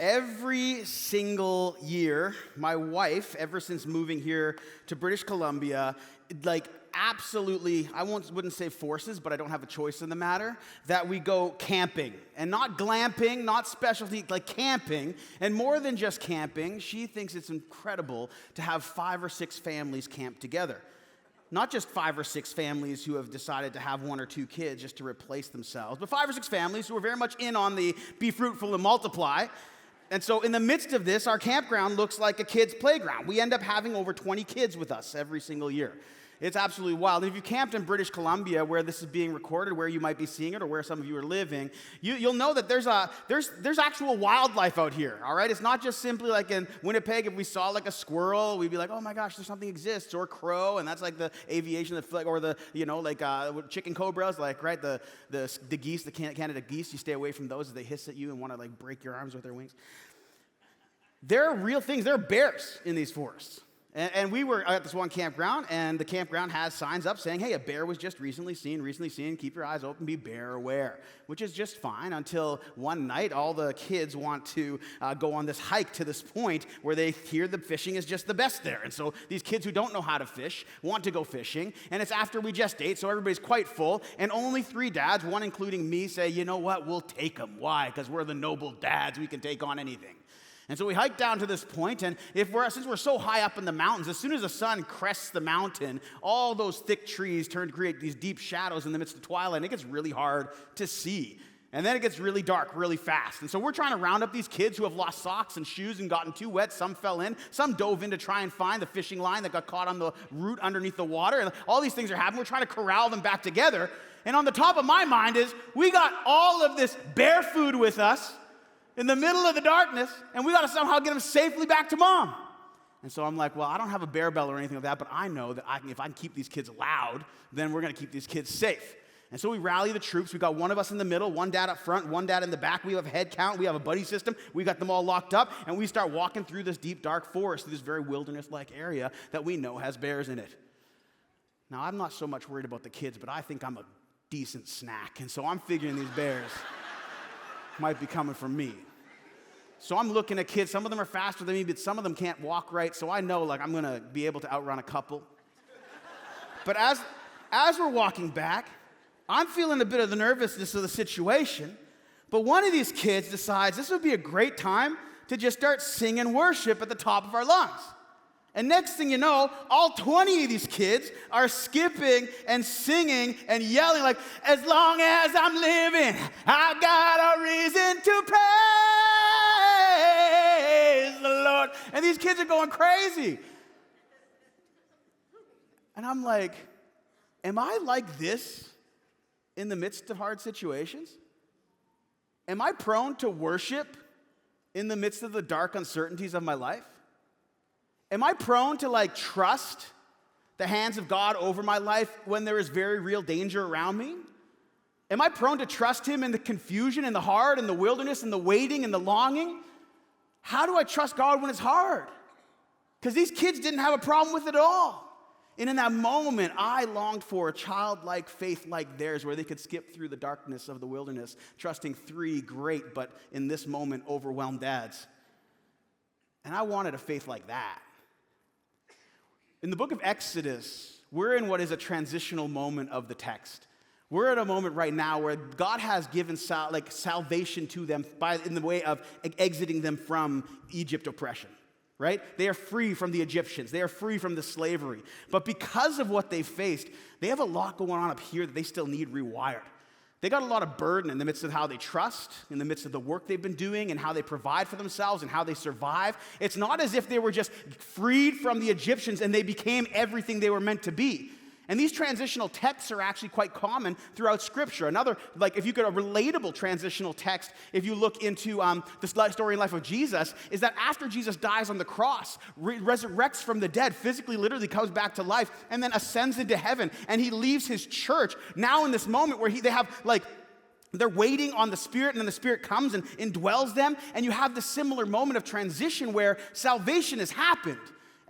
every single year, my wife, ever since moving here to British Columbia, absolutely, wouldn't say forces, but I don't have a choice in the matter, that we go camping. And not glamping, not specialty, like camping. And more than just camping, she thinks it's incredible to have 5 or 6 families camp together. Not just 5 or 6 families who have decided to have 1 or 2 kids just to replace themselves, but 5 or 6 families who are very much in on the be fruitful and multiply. And so in the midst of this, our campground looks like a kid's playground. We end up having over 20 kids with us every single year. It's absolutely wild. And if you camped in British Columbia, where this is being recorded, where you might be seeing it, or where some of you are living, you'll know that there's actual wildlife out here. All right, it's not just simply like in Winnipeg. If we saw like a squirrel, we'd be like, oh my gosh, there's something exists, or crow, and that's like the aviation, or the chicken cobras, like right, the geese, the Canada geese. You stay away from those as they hiss at you and want to like break your arms with their wings. There are real things. There are bears in these forests. And we were at this one campground, and the campground has signs up saying, hey, a bear was just recently seen, keep your eyes open, be bear aware, which is just fine until one night all the kids want to go on this hike to this point where they hear the fishing is just the best there. And so these kids who don't know how to fish want to go fishing, and it's after we just ate, so everybody's quite full, and only 3 dads, one including me, say, you know what, we'll take them. Why? Because we're the noble dads, we can take on anything. And so we hike down to this point, and since we're so high up in the mountains, as soon as the sun crests the mountain, all those thick trees turn to create these deep shadows in the midst of twilight, and it gets really hard to see. And then it gets really dark really fast. And so we're trying to round up these kids who have lost socks and shoes and gotten too wet. Some fell in. Some dove in to try and find the fishing line that got caught on the root underneath the water. And all these things are happening. We're trying to corral them back together. And on the top of my mind is, we got all of this bear food with us in the middle of the darkness, and we got to somehow get them safely back to mom. And so I'm like, well, I don't have a bear bell or anything like that, but I know that if I can keep these kids loud, then we're going to keep these kids safe. And so we rally the troops. We got one of us in the middle, one dad up front, one dad in the back. We have a head count. We have a buddy system. We got them all locked up, and we start walking through this deep, dark forest, through this very wilderness-like area that we know has bears in it. Now, I'm not so much worried about the kids, but I think I'm a decent snack, and so I'm figuring these bears might be coming for me. So I'm looking at kids. Some of them are faster than me, but some of them can't walk right. So I know, I'm going to be able to outrun a couple. But as we're walking back, I'm feeling a bit of the nervousness of the situation. But one of these kids decides this would be a great time to just start singing worship at the top of our lungs. And next thing you know, all 20 of these kids are skipping and singing and yelling like, as long as I'm living, I've got a reason to praise the Lord. And these kids are going crazy. And I'm like, am I like this in the midst of hard situations? Am I prone to worship in the midst of the dark uncertainties of my life? Am I prone to trust the hands of God over my life when there is very real danger around me? Am I prone to trust Him in the confusion and the hard and the wilderness and the waiting and the longing? How do I trust God when it's hard? Because these kids didn't have a problem with it at all. And in that moment, I longed for a childlike faith like theirs where they could skip through the darkness of the wilderness, trusting 3 great, but in this moment, overwhelmed dads. And I wanted a faith like that. In the book of Exodus, we're in what is a transitional moment of the text. We're at a moment right now where God has given salvation to them in the way of exiting them from Egypt oppression, right? They are free from the Egyptians. They are free from the slavery. But because of what they faced, they have a lot going on up here that they still need rewired. They got a lot of burden in the midst of how they trust, in the midst of the work they've been doing, and how they provide for themselves and how they survive. It's not as if they were just freed from the Egyptians and they became everything they were meant to be. And these transitional texts are actually quite common throughout Scripture. Another, if you could, a relatable transitional text, if you look into the story and life of Jesus, is that after Jesus dies on the cross, resurrects from the dead, physically, literally comes back to life, and then ascends into heaven, and He leaves His church now in this moment where they're waiting on the Spirit, and then the Spirit comes and indwells them, and you have the similar moment of transition where salvation has happened.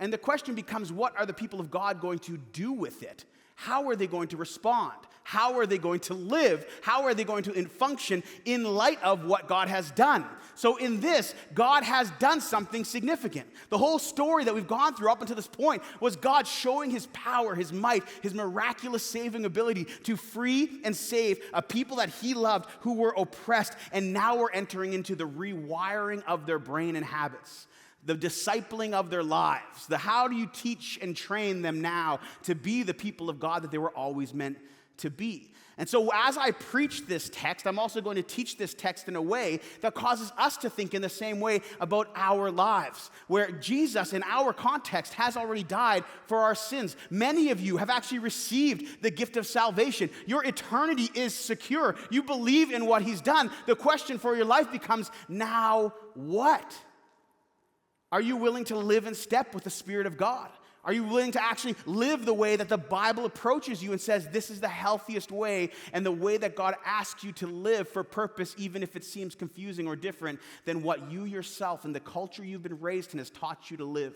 And the question becomes, what are the people of God going to do with it? How are they going to respond? How are they going to live? How are they going to function in light of what God has done? So in this, God has done something significant. The whole story that we've gone through up until this point was God showing his power, his might, his miraculous saving ability to free and save a people that he loved who were oppressed, and now we're entering into the rewiring of their brain and habits. The discipling of their lives, the how do you teach and train them now to be the people of God that they were always meant to be. And so as I preach this text, I'm also going to teach this text in a way that causes us to think in the same way about our lives, where Jesus, in our context, has already died for our sins. Many of you have actually received the gift of salvation. Your eternity is secure. You believe in what he's done. The question for your life becomes, now what? Are you willing to live in step with the Spirit of God? Are you willing to actually live the way that the Bible approaches you and says this is the healthiest way and the way that God asks you to live for purpose, even if it seems confusing or different than what you yourself and the culture you've been raised in has taught you to live?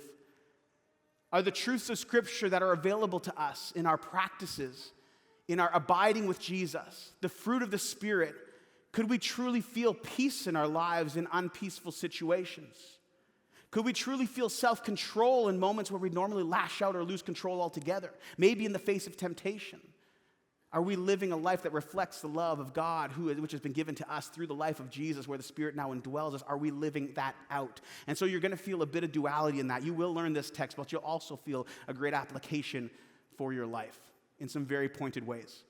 Are the truths of Scripture that are available to us in our practices, in our abiding with Jesus, the fruit of the Spirit, could we truly feel peace in our lives in unpeaceful situations? Could we truly feel self-control in moments where we normally lash out or lose control altogether? Maybe in the face of temptation. Are we living a life that reflects the love of God, which has been given to us through the life of Jesus, where the Spirit now indwells us? Are we living that out? And so you're going to feel a bit of duality in that. You will learn this text, but you'll also feel a great application for your life in some very pointed ways.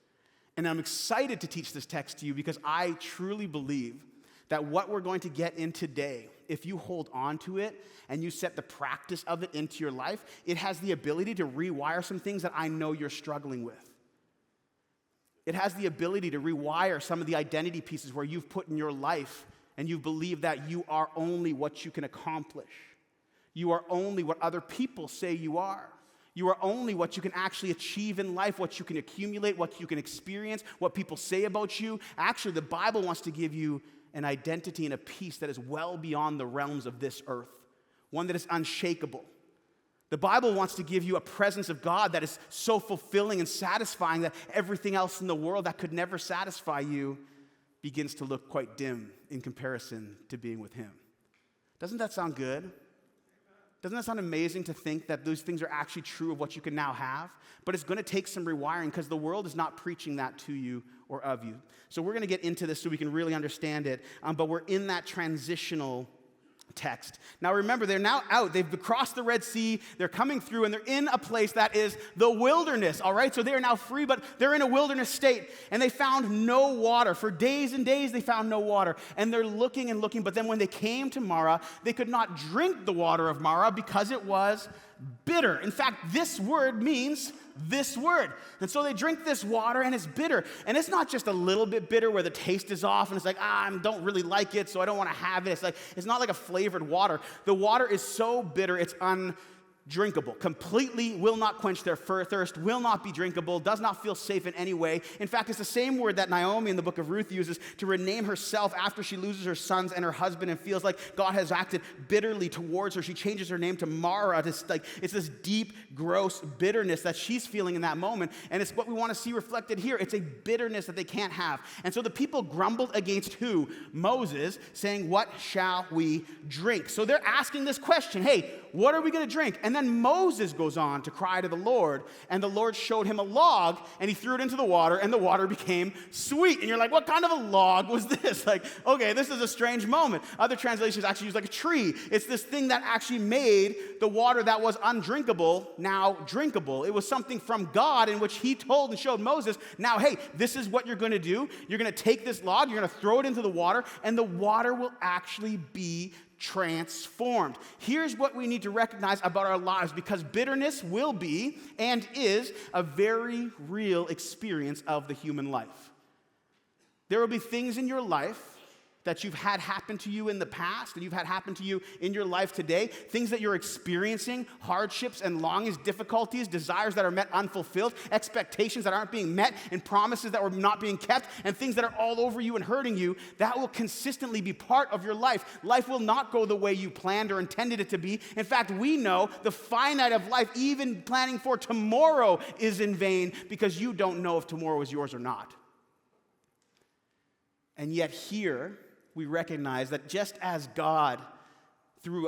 And I'm excited to teach this text to you because I truly believe that what we're going to get in today, if you hold on to it and you set the practice of it into your life, it has the ability to rewire some things that I know you're struggling with. It has the ability to rewire some of the identity pieces where you've put in your life and you believe that you are only what you can accomplish. You are only what other people say you are. You are only what you can actually achieve in life, what you can accumulate, what you can experience, what people say about you. Actually, the Bible wants to give you an identity and a peace that is well beyond the realms of this earth, one that is unshakable. The Bible wants to give you a presence of God that is so fulfilling and satisfying that everything else in the world that could never satisfy you begins to look quite dim in comparison to being with him. Doesn't that sound good? Doesn't that sound amazing to think that those things are actually true of what you can now have? But it's going to take some rewiring because the world is not preaching that to you or of you. So we're going to get into this so we can really understand it. But we're in that transitional text. Now remember, they're now out. They've crossed the Red Sea. They're coming through, and they're in a place that is the wilderness, all right? So they are now free, but they're in a wilderness state, and they found no water. For days and days, they found no water, and they're looking and looking, but then when they came to Marah, they could not drink the water of Marah because it was bitter. In fact, this word means this word. And so they drink this water and it's bitter. And it's not just a little bit bitter where the taste is off and it's like, I don't really like it, so I don't want to have it. It's not like a flavored water. The water is so bitter, it's undrinkable. Completely will not quench their thirst, will not be drinkable, does not feel safe in any way. In fact, it's the same word that Naomi in the book of Ruth uses to rename herself after she loses her sons and her husband and feels like God has acted bitterly towards her. She changes her name to Mara. It's this deep, gross bitterness that she's feeling in that moment. And it's what we want to see reflected here. It's a bitterness that they can't have. And so the people grumbled against who? Moses, saying, what shall we drink? So they're asking this question, hey, what are we going to drink? And then Moses goes on to cry to the Lord, and the Lord showed him a log, and he threw it into the water, and the water became sweet. And you're like, what kind of a log was this? Okay, this is a strange moment. Other translations actually use a tree. It's this thing that actually made the water that was undrinkable now drinkable. It was something from God in which he told and showed Moses, now, hey, this is what you're going to do. You're going to take this log, you're going to throw it into the water, and the water will actually be transformed. Here's what we need to recognize about our lives, because bitterness will be and is a very real experience of the human life. There will be things in your life that you've had happen to you in the past and you've had happen to you in your life today, things that you're experiencing, hardships and longings, difficulties, desires that are met unfulfilled, expectations that aren't being met, and promises that were not being kept, and things that are all over you and hurting you, that will consistently be part of your life. Life will not go the way you planned or intended it to be. In fact, we know the finite of life, even planning for tomorrow, is in vain because you don't know if tomorrow is yours or not. And yet here, we recognize that just as God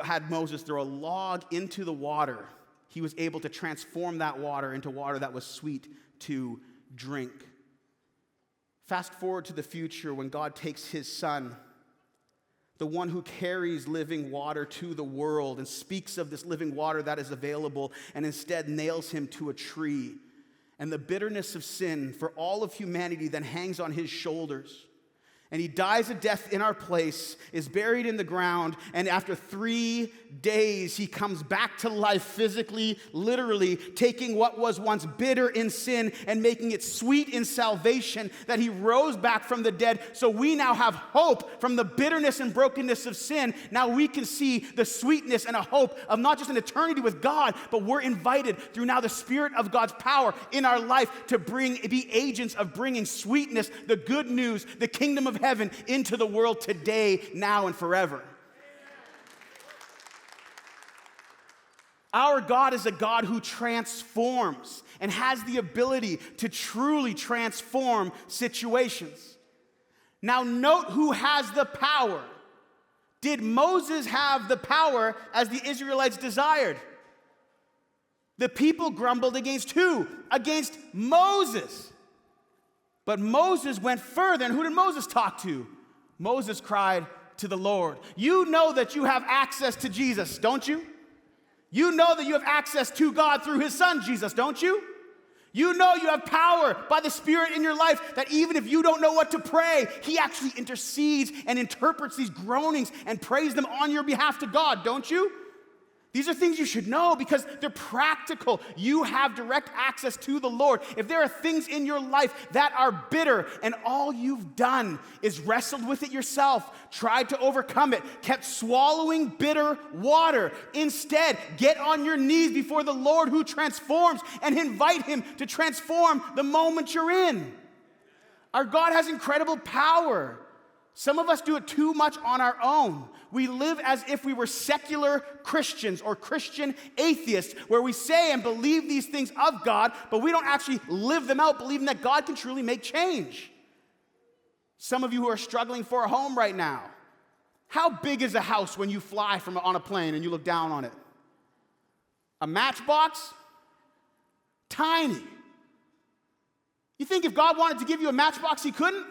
had Moses throw a log into the water, he was able to transform that water into water that was sweet to drink. Fast forward to the future when God takes his son, the one who carries living water to the world and speaks of this living water that is available, and instead nails him to a tree. And the bitterness of sin for all of humanity then hangs on his shoulders. And he dies a death in our place, is buried in the ground, and after 3 days, he comes back to life physically, literally, taking what was once bitter in sin and making it sweet in salvation, that he rose back from the dead. So we now have hope from the bitterness and brokenness of sin. Now we can see the sweetness and a hope of not just an eternity with God, but we're invited through now the Spirit of God's power in our life to be agents of bringing sweetness, the good news, the kingdom of heaven into the world today, now, and forever. Our God is a God who transforms and has the ability to truly transform situations. Now, note who has the power. Did Moses have the power as the Israelites desired? The people grumbled against who? Against Moses. But Moses went further, and who did Moses talk to? Moses cried to the Lord. You know that you have access to Jesus, don't you? You know that you have access to God through his son, Jesus, don't you? You know you have power by the Spirit in your life that even if you don't know what to pray, he actually intercedes and interprets these groanings and prays them on your behalf to God, don't you? These are things you should know because they're practical. You have direct access to the Lord. If there are things in your life that are bitter and all you've done is wrestled with it yourself, tried to overcome it, kept swallowing bitter water, instead, get on your knees before the Lord who transforms and invite him to transform the moment you're in. Our God has incredible power. Some of us do it too much on our own. We live as if we were secular Christians or Christian atheists, where we say and believe these things of God, but we don't actually live them out, believing that God can truly make change. Some of you who are struggling for a home right now, how big is a house when you fly on a plane and you look down on it? A matchbox? Tiny. You think if God wanted to give you a matchbox, he couldn't?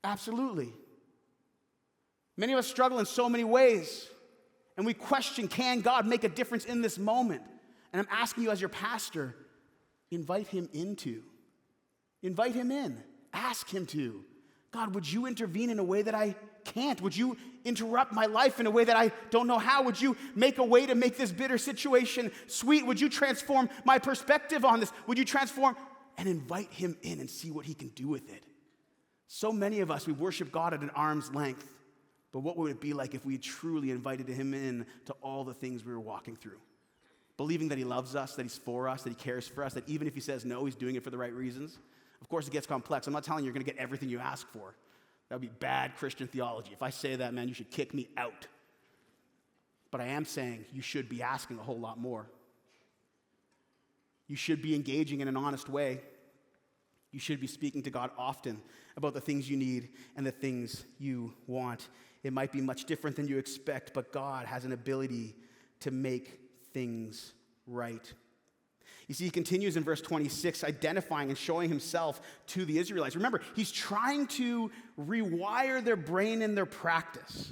Absolutely. Many of us struggle in so many ways, and we question, can God make a difference in this moment? And I'm asking you as your pastor, invite him in. Ask him to. God, would you intervene in a way that I can't? Would you interrupt my life in a way that I don't know how? Would you make a way to make this bitter situation sweet? Would you transform my perspective on this? Would you transform? And invite him in and see what he can do with it. So many of us, we worship God at an arm's length, but what would it be like if we truly invited him in to all the things we were walking through? Believing that he loves us, that he's for us, that he cares for us, that even if he says no, he's doing it for the right reasons. Of course, it gets complex. I'm not telling you you're going to get everything you ask for. That would be bad Christian theology. If I say that, man, you should kick me out. But I am saying you should be asking a whole lot more. You should be engaging in an honest way. You should be speaking to God often about the things you need and the things you want. It might be much different than you expect, but God has an ability to make things right. You see, he continues in verse 26, identifying and showing himself to the Israelites. Remember, he's trying to rewire their brain and their practice.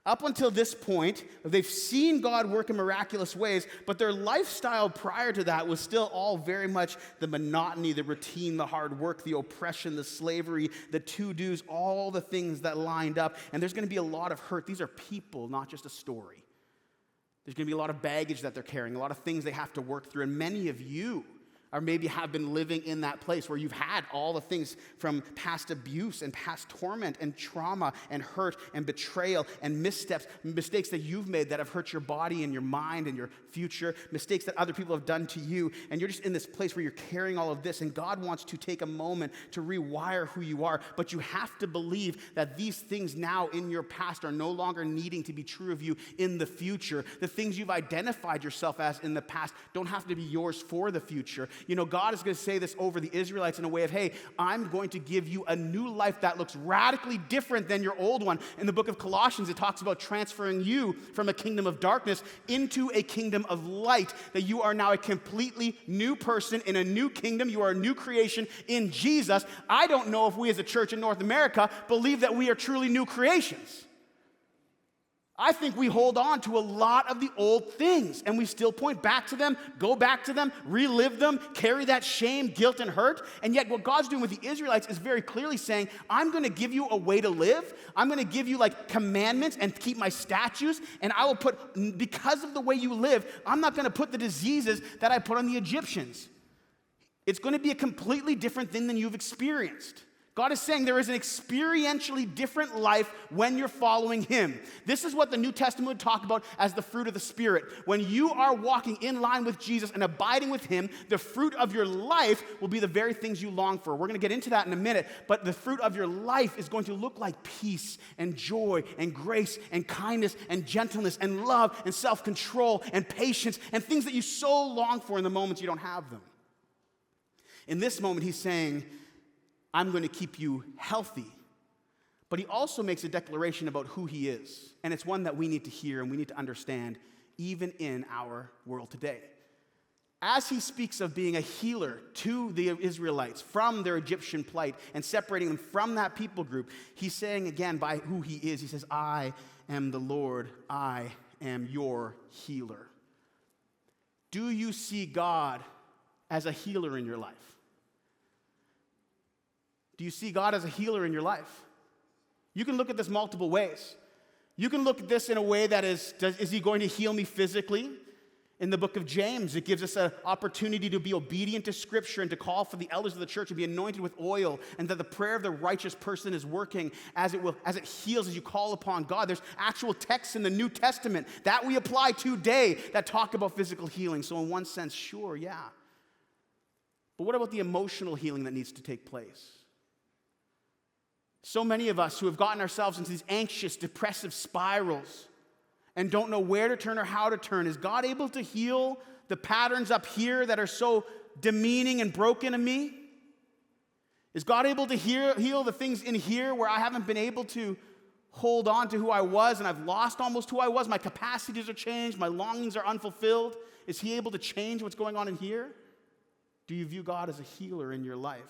Up until this point, they've seen God work in miraculous ways, but their lifestyle prior to that was still all very much the monotony, the routine, the hard work, the oppression, the slavery, the to-dos, all the things that lined up. And there's going to be a lot of hurt. These are people, not just a story. There's going to be a lot of baggage that they're carrying, a lot of things they have to work through. And many of you or maybe have been living in that place where you've had all the things from past abuse and past torment and trauma and hurt and betrayal and missteps, mistakes that you've made that have hurt your body and your mind and your future, mistakes that other people have done to you, and you're just in this place where you're carrying all of this, and God wants to take a moment to rewire who you are, but you have to believe that these things now in your past are no longer needing to be true of you in the future. The things you've identified yourself as in the past don't have to be yours for the future. You know, God is going to say this over the Israelites in a way of, hey, I'm going to give you a new life that looks radically different than your old one. In the book of Colossians, it talks about transferring you from a kingdom of darkness into a kingdom of light, that you are now a completely new person in a new kingdom. You are a new creation in Jesus. I don't know if we as a church in North America believe that we are truly new creations. I think we hold on to a lot of the old things, and we still point back to them, go back to them, relive them, carry that shame, guilt, and hurt. And yet what God's doing with the Israelites is very clearly saying, I'm going to give you a way to live. I'm going to give you like commandments and keep my statutes, and I will put, because of the way you live, I'm not going to put the diseases that I put on the Egyptians. It's going to be a completely different thing than you've experienced. God is saying there is an experientially different life when you're following Him. This is what the New Testament would talk about as the fruit of the Spirit. When you are walking in line with Jesus and abiding with Him, the fruit of your life will be the very things you long for. We're going to get into that in a minute, but the fruit of your life is going to look like peace and joy and grace and kindness and gentleness and love and self-control and patience and things that you so long for in the moments you don't have them. In this moment, He's saying, I'm going to keep you healthy. But He also makes a declaration about who He is. And it's one that we need to hear and we need to understand even in our world today. As He speaks of being a healer to the Israelites from their Egyptian plight and separating them from that people group, He's saying again by who He is, He says, I am the Lord, I am your healer. Do you see God as a healer in your life? Do you see God as a healer in your life? You can look at this multiple ways. You can look at this in a way that is He going to heal me physically? In the book of James, it gives us an opportunity to be obedient to Scripture and to call for the elders of the church to be anointed with oil, and that the prayer of the righteous person is working as it heals as you call upon God. There's actual texts in the New Testament that we apply today that talk about physical healing. So in one sense, sure, yeah. But what about the emotional healing that needs to take place? So many of us who have gotten ourselves into these anxious, depressive spirals and don't know where to turn or how to turn. Is God able to heal the patterns up here that are so demeaning and broken to me? Is God able to heal the things in here where I haven't been able to hold on to who I was and I've lost almost who I was? My capacities are changed. My longings are unfulfilled. Is He able to change what's going on in here? Do you view God as a healer in your life?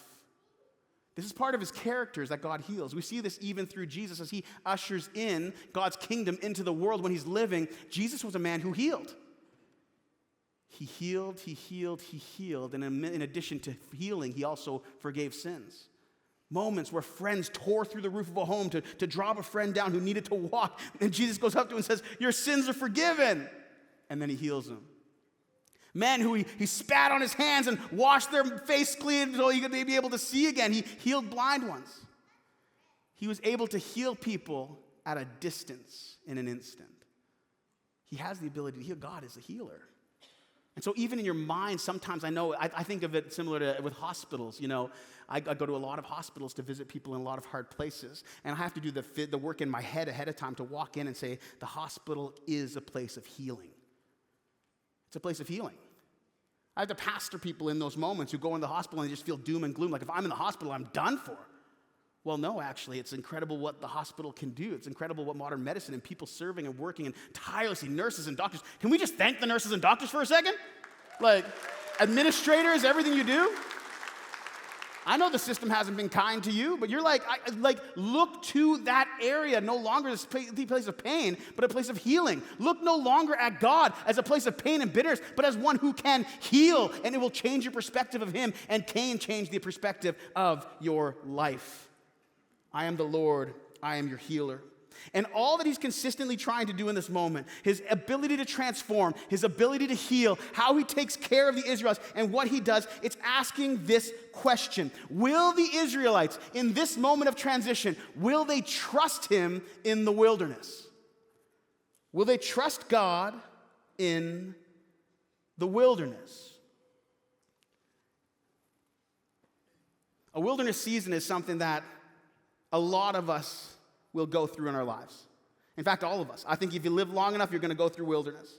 This is part of His characters that God heals. We see this even through Jesus as He ushers in God's kingdom into the world when He's living. Jesus was a man who healed. He healed, He healed, He healed. And in addition to healing, He also forgave sins. Moments where friends tore through the roof of a home to drop a friend down who needed to walk. And Jesus goes up to him and says, your sins are forgiven. And then He heals them. Men who he spat on his hands and washed their face clean so they'd be able to see again. He healed blind ones. He was able to heal people at a distance in an instant. He has the ability to heal. God is a healer. And so even in your mind, sometimes I think of it similar to with hospitals. You know, I go to a lot of hospitals to visit people in a lot of hard places. And I have to do the work in my head ahead of time to walk in and say, the hospital is a place of healing. It's a place of healing. I have to pastor people in those moments who go in the hospital and they just feel doom and gloom. Like, if I'm in the hospital, I'm done for. Well, no, actually, it's incredible what the hospital can do. It's incredible what modern medicine and people serving and working and tirelessly, nurses and doctors. Can we just thank the nurses and doctors for a second? Like, administrators, everything you do. I know the system hasn't been kind to you, but you're like, look to that area, no longer as a place of pain, but a place of healing. Look no longer at God as a place of pain and bitterness, but as one who can heal, and it will change your perspective of Him and can change the perspective of your life. I am the Lord, I am your healer. And all that he's consistently trying to do in this moment, his ability to transform, his ability to heal, how he takes care of the Israelites, and what he does, it's asking this question. Will the Israelites, in this moment of transition, will they trust him in the wilderness? Will they trust God in the wilderness? A wilderness season is something that a lot of us will go through in our lives. In fact, all of us. I think if you live long enough, you're going to go through wilderness.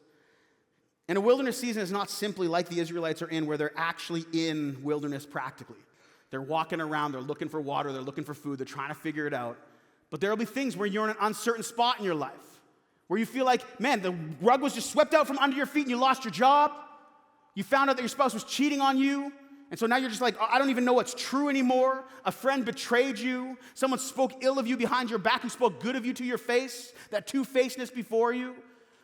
And a wilderness season is not simply like the Israelites are in, where they're actually in wilderness practically. They're walking around, they're looking for water, they're looking for food, they're trying to figure it out. But there will be things where you're in an uncertain spot in your life, where you feel like, man, the rug was just swept out from under your feet and you lost your job. You found out that your spouse was cheating on you. And so now you're just like, I don't even know what's true anymore. A friend betrayed you. Someone spoke ill of you behind your back who spoke good of you to your face. That two-facedness before you.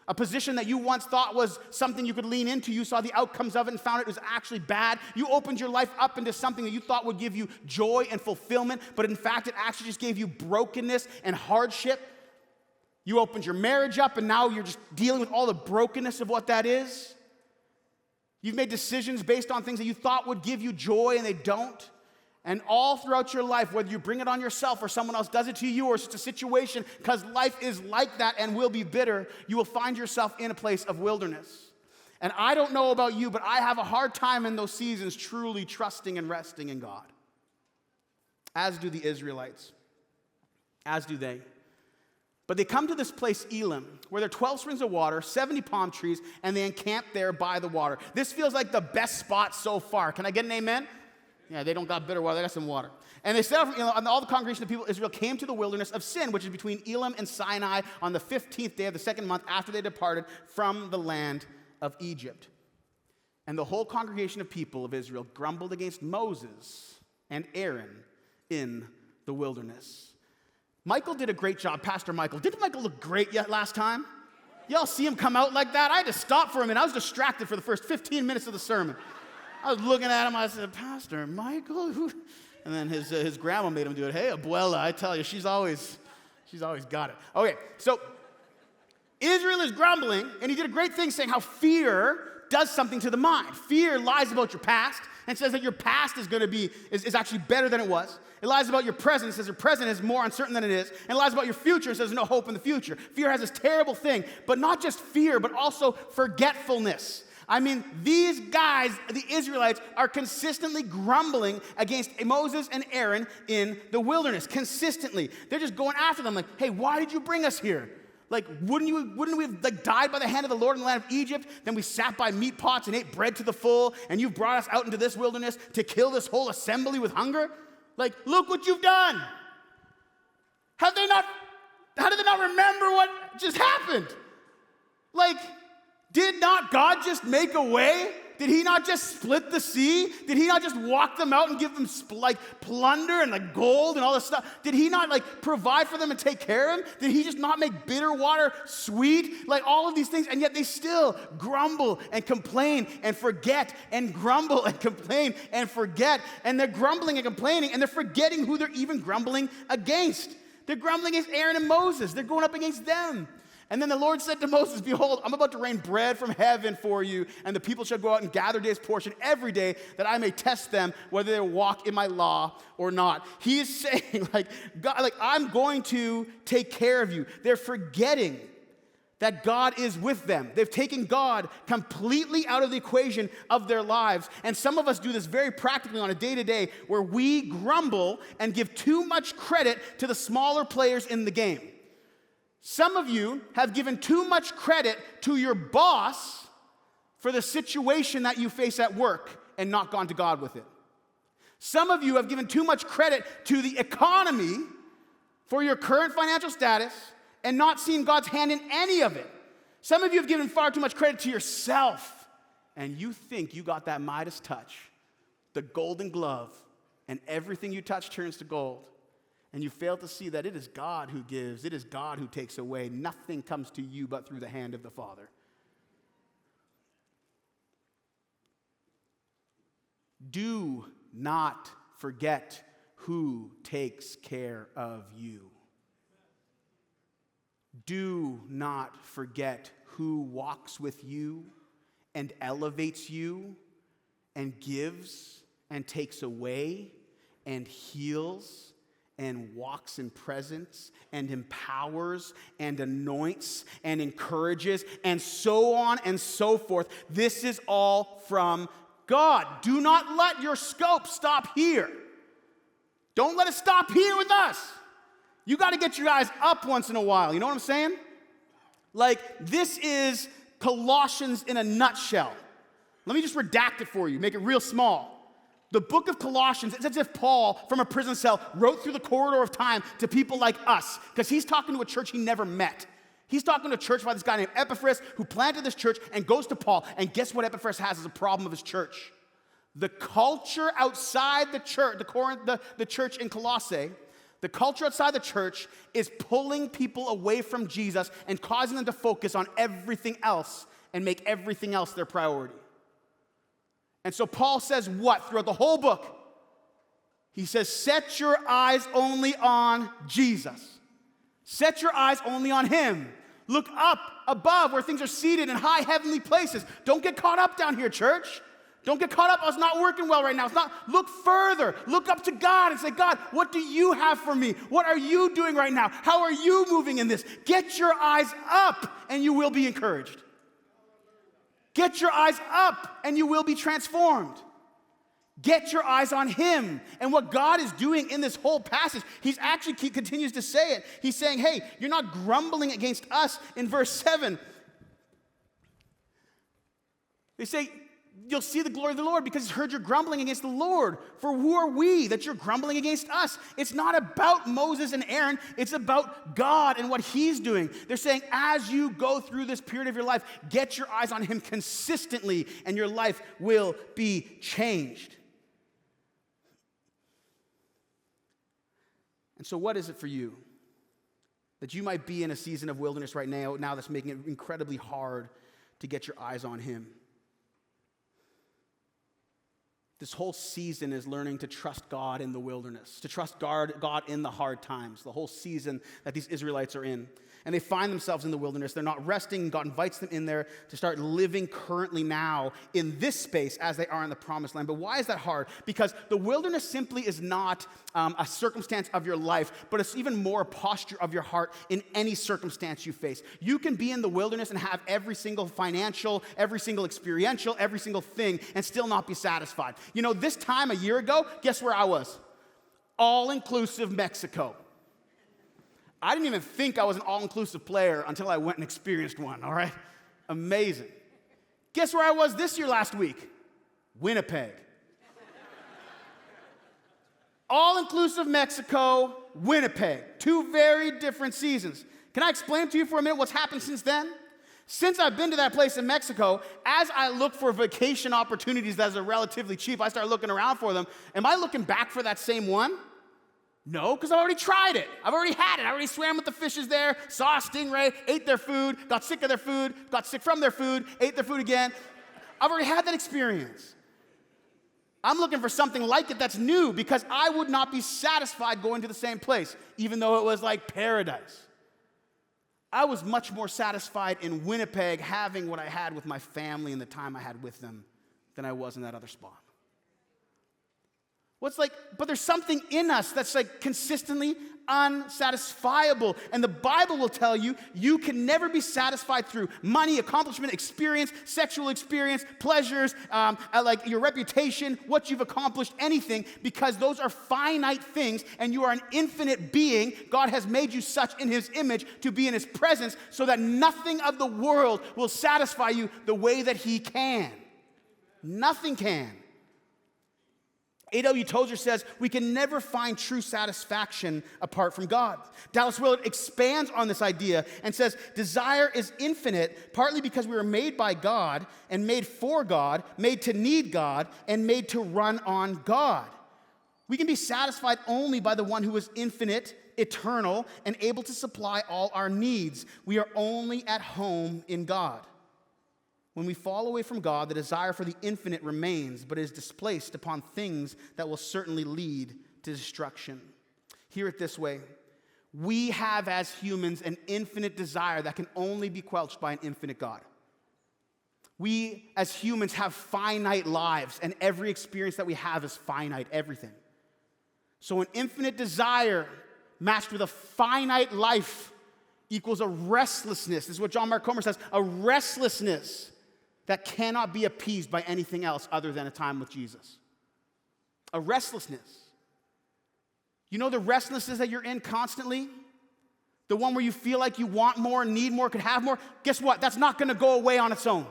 A position that you once thought was something you could lean into. You saw the outcomes of it and found it was actually bad. You opened your life up into something that you thought would give you joy and fulfillment, but in fact, it actually just gave you brokenness and hardship. You opened your marriage up, and now you're just dealing with all the brokenness of what that is. You've made decisions based on things that you thought would give you joy, and they don't. And all throughout your life, whether you bring it on yourself or someone else does it to you, or it's just a situation, because life is like that and will be bitter, you will find yourself in a place of wilderness. And I don't know about you, but I have a hard time in those seasons truly trusting and resting in God. As do the Israelites. As do they. But they come to this place, Elim, where there are 12 springs of water, 70 palm trees, and they encamp there by the water. This feels like the best spot so far. Can I get an amen? Yeah, they don't got bitter water, they got some water. And they set out from Elim, and all the congregation of the people of Israel came to the wilderness of Sin, which is between Elim and Sinai, on the 15th day of the second month after they departed from the land of Egypt. And the whole congregation of people of Israel grumbled against Moses and Aaron in the wilderness. Michael did a great job, Pastor Michael. Didn't Michael look great yet last time? Y'all see him come out like that? I had to stop for him, and I was distracted for the first 15 minutes of the sermon. I was looking at him, I said, Pastor Michael? And then his grandma made him do it. Hey, abuela, I tell you, she's always got it. Okay, so Israel is grumbling, and he did a great thing saying how fear does something to the mind. Fear lies about your past and says that your past is actually better than it was. It lies about your present, says your present is more uncertain than it is. And it lies about your future, says there's no hope in the future. Fear has this terrible thing, but not just fear, but also forgetfulness. I mean, these guys, the Israelites, are consistently grumbling against Moses and Aaron in the wilderness. Consistently. They're just going after them like, hey, why did you bring us here? Like, wouldn't we have died by the hand of the Lord in the land of Egypt? Then we sat by meat pots and ate bread to the full, and you brought us out into this wilderness to kill this whole assembly with hunger? Like, look what you've done. How did they not remember what just happened? Like, did not God just make a way? Did he not just split the sea? Did he not just walk them out and give them plunder and gold and all this stuff? Did he not provide for them and take care of them? Did he just not make bitter water sweet? Like all of these things, and yet they still grumble and complain and forget and grumble and complain and forget. And they're grumbling and complaining, and they're forgetting who they're even grumbling against. They're grumbling against Aaron and Moses. They're going up against them. And then the Lord said to Moses, behold, I'm about to rain bread from heaven for you, and the people shall go out and gather day's portion every day, that I may test them whether they walk in my law or not. He is saying, God, I'm going to take care of you. They're forgetting that God is with them. They've taken God completely out of the equation of their lives. And some of us do this very practically on a day-to-day, where we grumble and give too much credit to the smaller players in the game. Some of you have given too much credit to your boss for the situation that you face at work and not gone to God with it. Some of you have given too much credit to the economy for your current financial status and not seen God's hand in any of it. Some of you have given far too much credit to yourself, and you think you got that Midas touch, the golden glove, and everything you touch turns to gold. And you fail to see that it is God who gives, it is God who takes away. Nothing comes to you but through the hand of the Father. Do not forget who takes care of you. Do not forget who walks with you and elevates you and gives and takes away and heals and walks in presence and empowers and anoints and encourages and so on and so forth. This is all from God. Do not let your scope stop here. Don't let it stop here with us. You got to get your eyes up once in a while. You know what I'm saying? Like, this is Colossians in a nutshell. Let me just redact it for you, make it real small. The book of Colossians, it's as if Paul, from a prison cell, wrote through the corridor of time to people like us, because he's talking to a church he never met. He's talking to a church by this guy named Epaphras, who planted this church and goes to Paul. And guess what Epaphras has as a problem of his church? The culture outside the church, the church in Colossae, the culture outside the church is pulling people away from Jesus and causing them to focus on everything else and make everything else their priority. And so Paul says what throughout the whole book? He says, set your eyes only on Jesus. Set your eyes only on him. Look up above where things are seated in high heavenly places. Don't get caught up down here, church. Don't get caught up. Oh, it's not working well right now. It's not. Look further. Look up to God and say, God, what do you have for me? What are you doing right now? How are you moving in this? Get your eyes up and you will be encouraged. Get your eyes up and you will be transformed. Get your eyes on him. And what God is doing in this whole passage, he continues to say it. He's saying, hey, you're not grumbling against us in verse 7. They say, you'll see the glory of the Lord because he's heard you're grumbling against the Lord. For who are we that you're grumbling against us? It's not about Moses and Aaron. It's about God and what he's doing. They're saying as you go through this period of your life, get your eyes on him consistently and your life will be changed. And so what is it for you? That you might be in a season of wilderness right now that's making it incredibly hard to get your eyes on him. This whole season is learning to trust God in the wilderness, to trust God in the hard times, the whole season that these Israelites are in. And they find themselves in the wilderness. They're not resting. God invites them in there to start living currently now in this space as they are in the promised land. But why is that hard? Because the wilderness simply is not a circumstance of your life, but it's even more a posture of your heart in any circumstance you face. You can be in the wilderness and have every single financial, every single experiential, every single thing and still not be satisfied. You know, this time a year ago, guess where I was? All-inclusive Mexico. I didn't even think I was an all-inclusive player until I went and experienced one, all right? Amazing. Guess where I was this year last week? Winnipeg. All-inclusive Mexico, Winnipeg. Two very different seasons. Can I explain to you for a minute what's happened since then? Since I've been to that place in Mexico, as I look for vacation opportunities that are relatively cheap, I start looking around for them. Am I looking back for that same one? No, because I've already tried it. I've already had it. I already swam with the fishes there, saw a stingray, ate their food, got sick of their food, got sick from their food, ate their food again. I've already had that experience. I'm looking for something like it that's new because I would not be satisfied going to the same place, even though it was like paradise. I was much more satisfied in Winnipeg having what I had with my family and the time I had with them than I was in that other spot. But there's something in us that's like consistently unsatisfiable. And the Bible will tell you, you can never be satisfied through money, accomplishment, experience, sexual experience, pleasures, like your reputation, what you've accomplished, anything, because those are finite things and you are an infinite being. God has made you such in his image to be in his presence so that nothing of the world will satisfy you the way that he can. Nothing can. A.W. Tozer says, we can never find true satisfaction apart from God. Dallas Willard expands on this idea and says, desire is infinite, partly because we were made by God and made for God, made to need God, and made to run on God. We can be satisfied only by the one who is infinite, eternal, and able to supply all our needs. We are only at home in God. When we fall away from God, the desire for the infinite remains, but is displaced upon things that will certainly lead to destruction. Hear it this way. We have as humans an infinite desire that can only be quenched by an infinite God. We as humans have finite lives, and every experience that we have is finite, everything. So an infinite desire matched with a finite life equals a restlessness. This is what John Mark Comer says, a restlessness that cannot be appeased by anything else other than a time with Jesus. A restlessness. You know the restlessness that you're in constantly? The one where you feel like you want more, need more, could have more? Guess what? That's not going to go away on its own.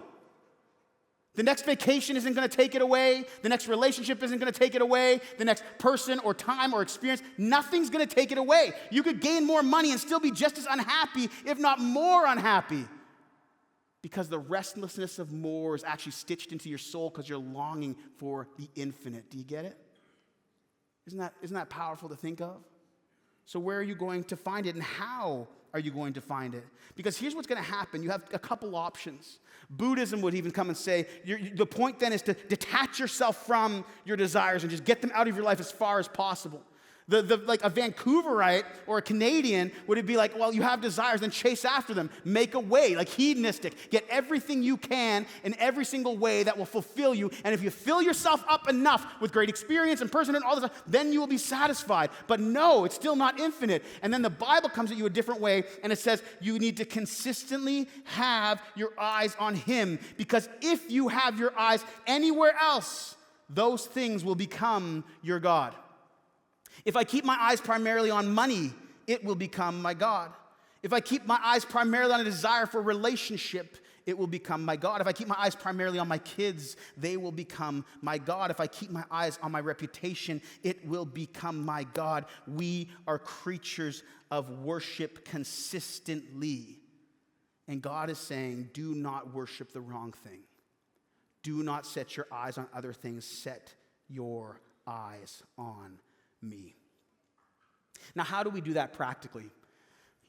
The next vacation isn't going to take it away. The next relationship isn't going to take it away. The next person or time or experience, nothing's going to take it away. You could gain more money and still be just as unhappy, if not more unhappy. Because the restlessness of more is actually stitched into your soul because you're longing for the infinite. Do you get it? Isn't that powerful to think of? So where are you going to find it, and how are you going to find it? Because here's what's going to happen. You have a couple options. Buddhism would even come and say, the point then is to detach yourself from your desires and just get them out of your life as far as possible. Like a Vancouverite or a Canadian would it be like, well, you have desires, then chase after them. Make a way, like hedonistic. Get everything you can in every single way that will fulfill you. And if you fill yourself up enough with great experience and person and all this stuff, then you will be satisfied. But no, it's still not infinite. And then the Bible comes at you a different way, and it says you need to consistently have your eyes on Him. Because if you have your eyes anywhere else, those things will become your God. If I keep my eyes primarily on money, it will become my God. If I keep my eyes primarily on a desire for a relationship, it will become my God. If I keep my eyes primarily on my kids, they will become my God. If I keep my eyes on my reputation, it will become my God. We are creatures of worship consistently. And God is saying, do not worship the wrong thing. Do not set your eyes on other things. Set your eyes on me. Now, how do we do that practically?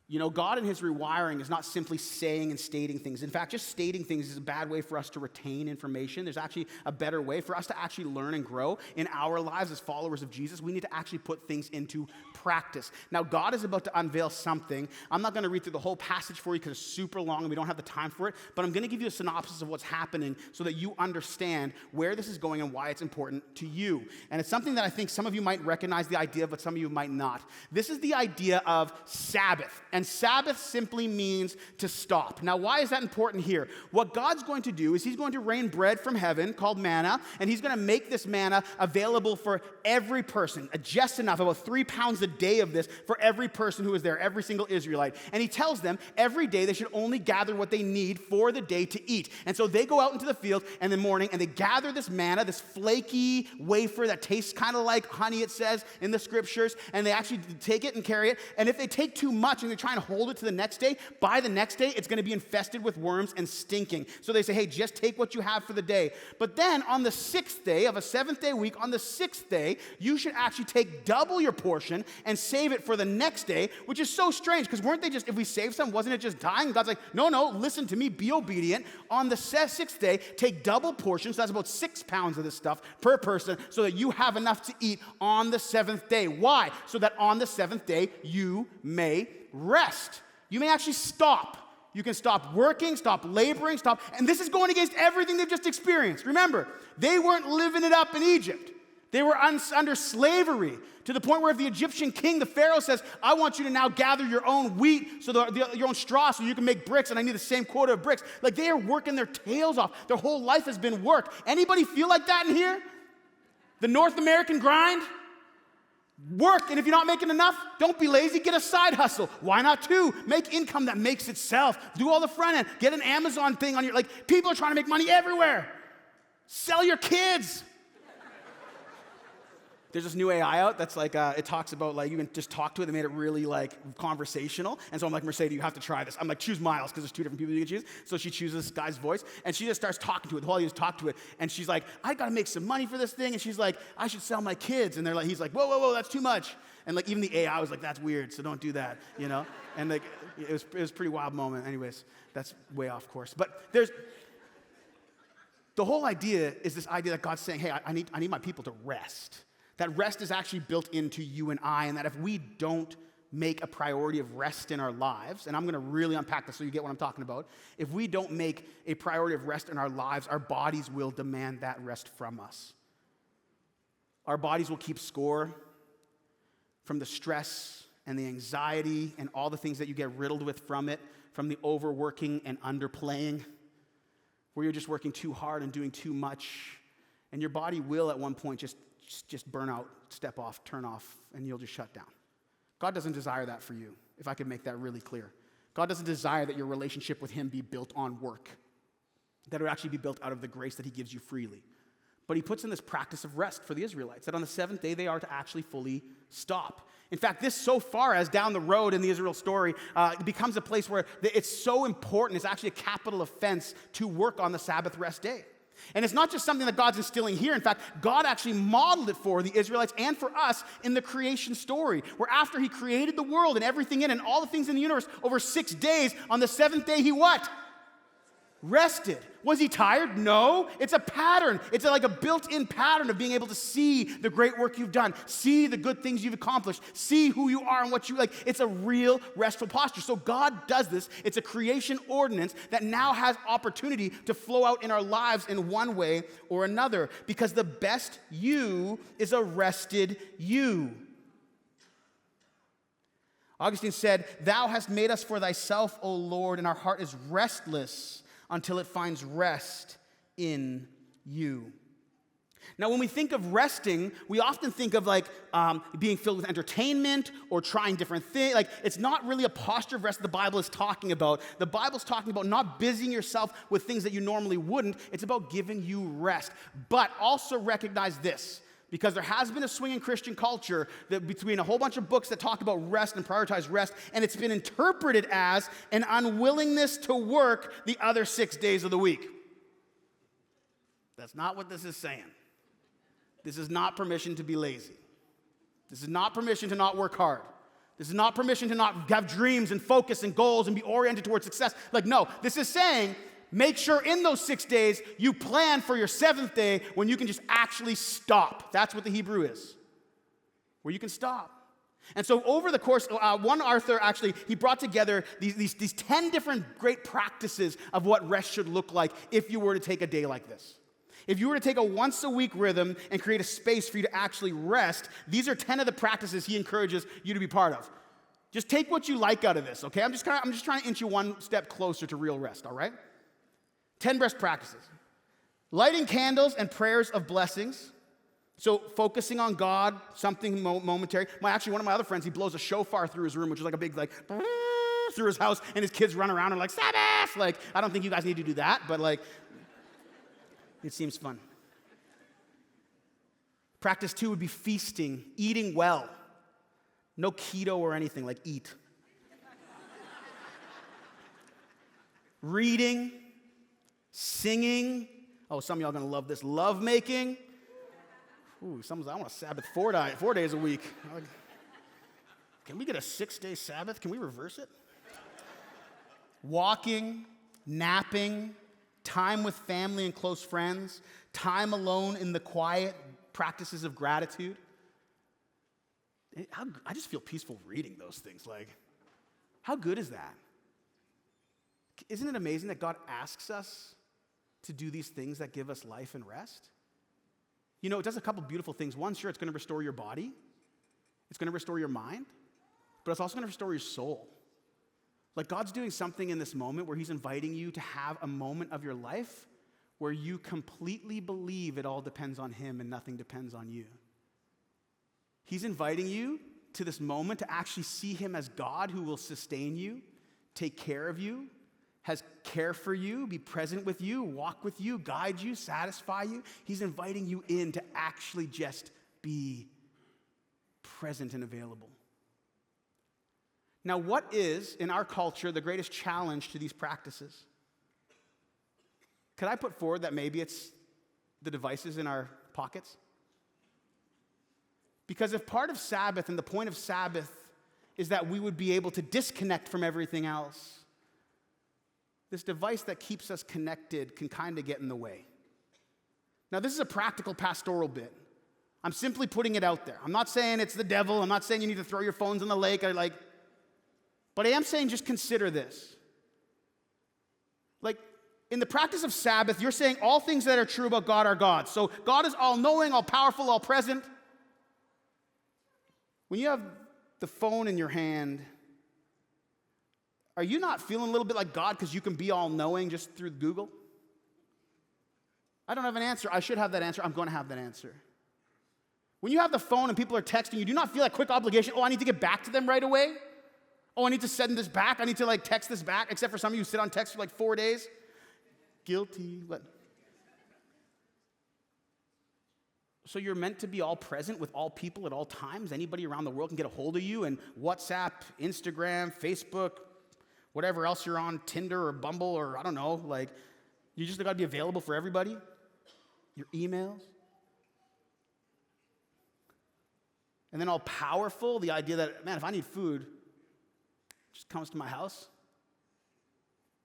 You know, God in His rewiring is not simply saying and stating things. In fact, just stating things is a bad way for us to retain information. There's actually a better way for us to actually learn and grow in our lives as followers of Jesus. We need to actually put things into practice. Now, God is about to unveil something. I'm not going to read through the whole passage for you because it's super long and we don't have the time for it, but I'm going to give you a synopsis of what's happening so that you understand where this is going and why it's important to you. And it's something that I think some of you might recognize the idea of, but some of you might not. This is the idea of Sabbath. And Sabbath simply means to stop. Now, why is that important here? What God's going to do is He's going to rain bread from heaven called manna, and He's going to make this manna available for every person, just enough, about 3 pounds a day of this for every person who is there, every single Israelite. And He tells them every day they should only gather what they need for the day to eat. And so they go out into the field in the morning and they gather this manna, this flaky wafer that tastes kind of like honey, it says in the scriptures, and they actually take it and carry it. And if they take too much and they try and hold it to the next day, by the next day, it's going to be infested with worms and stinking. So they say, hey, just take what you have for the day. But then on the 6th day of a 7th-day week, on the 6th day, you should actually take double your portion and save it for the next day, which is so strange because weren't they just, if we save some, wasn't it just dying? God's like, no, listen to me, be obedient. On the 6th day, take double portions, so that's about 6 pounds of this stuff per person, so that you have enough to eat on the 7th day. Why? So that on the 7th day, you may rest. You may actually stop. You can stop working, stop laboring, and this is going against everything they've just experienced. Remember, they weren't living it up in Egypt. They were under slavery to the point where if the Egyptian king, the Pharaoh says, I want you to now gather your own wheat, your own straw so you can make bricks, and I need the same quota of bricks. Like they are working their tails off. Their whole life has been work. Anybody feel like that in here? The North American grind? Work, and if you're not making enough, don't be lazy, get a side hustle. Why not 2? Make income that makes itself. Do all the front end. Get an Amazon thing on your, people are trying to make money everywhere. Sell your kids. There's this new AI out that's it talks about you can just talk to it. They made it really conversational. And so I'm like, Mercedes, you have to try this. I'm like, choose Miles because there's 2 different people you can choose. So she chooses this guy's voice and she just starts talking to it. The whole idea is talk to it. And she's like, I got to make some money for this thing. And she's like, I should sell my kids. And he's like, whoa, that's too much. And even the AI was like, that's weird. So don't do that, And it was a pretty wild moment. Anyways, that's way off course. But the whole idea is this idea that God's saying, hey, I need my people to rest. That rest is actually built into you and I, and that if we don't make a priority of rest in our lives, and I'm going to really unpack this so you get what I'm talking about. If we don't make a priority of rest in our lives, our bodies will demand that rest from us. Our bodies will keep score from the stress and the anxiety and all the things that you get riddled with from it, from the overworking and underplaying, where you're just working too hard and doing too much, and your body will at one point just burn out, step off, turn off, and you'll just shut down. God doesn't desire that for you, if I could make that really clear. God doesn't desire that your relationship with him be built on work, that it would actually be built out of the grace that he gives you freely. But he puts in this practice of rest for the Israelites, that on the seventh day they are to actually fully stop. In fact, this so far as down the road in the Israel story, it becomes a place where it's so important, it's actually a capital offense to work on the Sabbath rest day. And it's not just something that God's instilling here. In fact, God actually modeled it for the Israelites and for us in the creation story, where after he created the world and everything in it and all the things in the universe over 6 days, on the seventh day he what? Rested. Was he tired? No. It's a pattern. It's like a built-in pattern of being able to see the great work you've done, see the good things you've accomplished, see who you are and what you like. It's a real restful posture. So God does this. It's a creation ordinance that now has opportunity to flow out in our lives in one way or another, because the best you is a rested you. Augustine said, "Thou hast made us for thyself, O Lord, and our heart is restless until it finds rest in you." Now, when we think of resting, we often think of being filled with entertainment or trying different things. It's not really a posture of rest that the Bible is talking about. The Bible's talking about not busying yourself with things that you normally wouldn't. It's about giving you rest. But also recognize this, because there has been a swing in Christian culture that between a whole bunch of books that talk about rest and prioritize rest, and it's been interpreted as an unwillingness to work the other 6 days of the week. That's not what this is saying. This is not permission to be lazy. This is not permission to not work hard. This is not permission to not have dreams and focus and goals and be oriented towards success. No, this is saying, make sure in those 6 days you plan for your seventh day when you can just actually stop. That's what the Hebrew is, where you can stop. And so over the course, one author actually, he brought together these 10 different great practices of what rest should look like if you were to take a day like this. If you were to take a once-a-week rhythm and create a space for you to actually rest, these are 10 of the practices he encourages you to be part of. Just take what you like out of this, okay? I'm just trying to inch you one step closer to real rest, all right? 10 best practices. Lighting candles and prayers of blessings. So focusing on God, something momentary. One of my other friends, he blows a shofar through his room, which is like a big, through his house, and his kids run around and Sabbath! I don't think you guys need to do that, but it seems fun. Practice 2 would be feasting, eating well. No keto or anything, eat. Reading, singing. Oh, some of y'all are going to love this. Love making. Ooh, I want a Sabbath 4 days a week. Can we get a 6-day Sabbath? Can we reverse it? Walking, napping, time with family and close friends, time alone in the quiet, practices of gratitude. I just feel peaceful reading those things. How good is that? Isn't it amazing that God asks us to do these things that give us life and rest? It does a couple beautiful things. One, sure, it's going to restore your body. It's going to restore your mind. But it's also going to restore your soul. God's doing something in this moment where he's inviting you to have a moment of your life where you completely believe it all depends on him and nothing depends on you. He's inviting you to this moment to actually see him as God who will sustain you, take care of you, has care for you, be present with you, walk with you, guide you, satisfy you. He's inviting you in to actually just be present and available. Now, what is, in our culture, the greatest challenge to these practices? Could I put forward that maybe it's the devices in our pockets? Because if part of Sabbath and the point of Sabbath is that we would be able to disconnect from everything else, this device that keeps us connected can kind of get in the way. Now, this is a practical pastoral bit. I'm simply putting it out there. I'm not saying it's the devil. I'm not saying you need to throw your phones in the lake. But I am saying just consider this. Like, in the practice of Sabbath, you're saying all things that are true about God are God. So God is all-knowing, all-powerful, all-present. When you have the phone in your hand, are you not feeling a little bit like God because you can be all-knowing just through Google? I don't have an answer. I should have that answer. I'm going to have that answer. When you have the phone and people are texting you, do you not feel like quick obligation? Oh, I need to get back to them right away? Oh, I need to send this back. I need to text this back, except for some of you who sit on text for 4 days. Guilty. What? So you're meant to be all present with all people at all times. Anybody around the world can get a hold of you, and WhatsApp, Instagram, Facebook, whatever else you're on, Tinder or Bumble or I don't know, you just got to be available for everybody. Your emails. And then all powerful, the idea that, man, if I need food, it just comes to my house.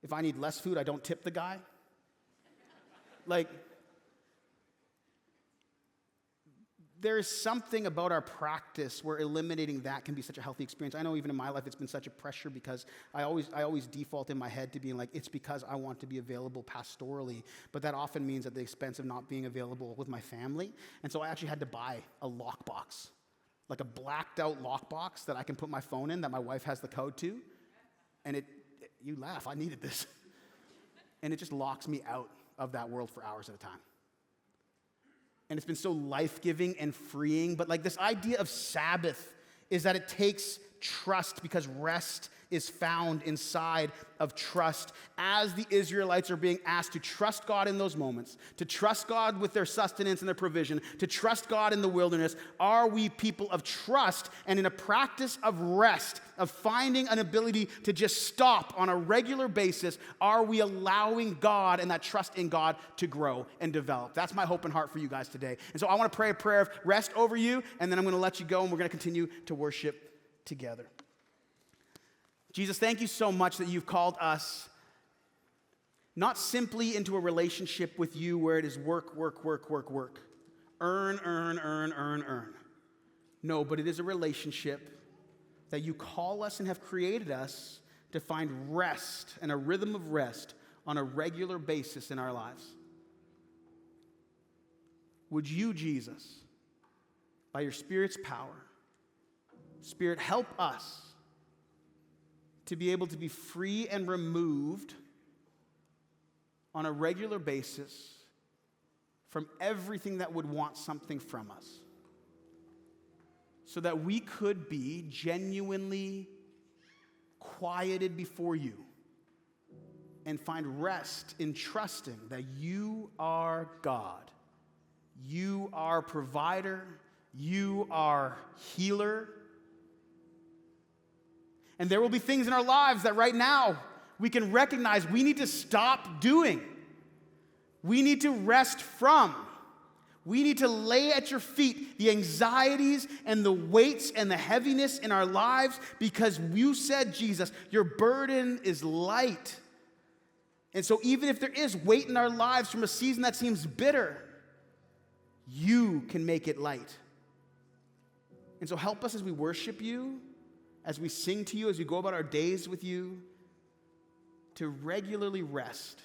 If I need less food, I don't tip the guy. There is something about our practice where eliminating that can be such a healthy experience. I know even in my life it's been such a pressure because I always default in my head to being it's because I want to be available pastorally, but that often means at the expense of not being available with my family. And so I actually had to buy a lockbox, a blacked out lockbox that I can put my phone in that my wife has the code to. And you laugh, I needed this. And it just locks me out of that world for hours at a time. And it's been so life-giving and freeing. But this idea of Sabbath is that it takes trust because rest is found inside of trust. As the Israelites are being asked to trust God in those moments, to trust God with their sustenance and their provision, to trust God in the wilderness, are we people of trust and in a practice of rest, of finding an ability to just stop on a regular basis? Are we allowing God and that trust in God to grow and develop? That's my hope and heart for you guys today. And so I want to pray a prayer of rest over you, and then I'm going to let you go, and we're going to continue to worship together. Jesus, thank you so much that you've called us not simply into a relationship with you where it is work, work, work, work, work. Earn. No, but it is a relationship that you call us and have created us to find rest and a rhythm of rest on a regular basis in our lives. Would you, Jesus, by your Spirit's power, Spirit, help us to be able to be free and removed on a regular basis from everything that would want something from us, so that we could be genuinely quieted before you and find rest in trusting that you are God. You are provider. You are healer. And there will be things in our lives that right now we can recognize we need to stop doing. We need to rest from. We need to lay at your feet the anxieties and the weights and the heaviness in our lives, because you said, Jesus, your burden is light. And so even if there is weight in our lives from a season that seems bitter, you can make it light. And so help us as we worship you, as we sing to you, as we go about our days with you, to regularly rest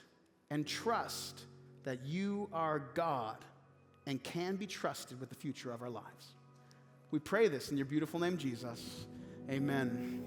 and trust that you are God and can be trusted with the future of our lives. We pray this in your beautiful name, Jesus. Amen.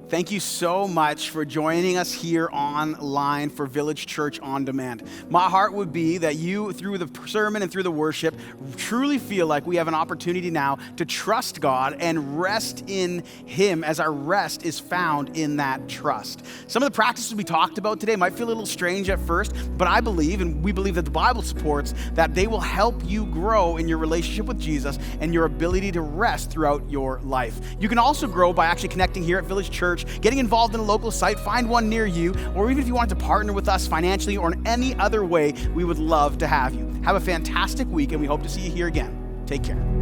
Thank you so much for joining us here online for Village Church On Demand. My heart would be that you, through the sermon and through the worship, truly feel like we have an opportunity now to trust God and rest in Him, as our rest is found in that trust. Some of the practices we talked about today might feel a little strange at first, but I believe, and we believe that the Bible supports, that they will help you grow in your relationship with Jesus and your ability to rest throughout your life. You can also grow by actually connecting here at Village Church, getting involved in a local site, find one near you, or even if you want to partner with us financially or in any other way, we would love to have you. Have a fantastic week, and we hope to see you here again. Take care.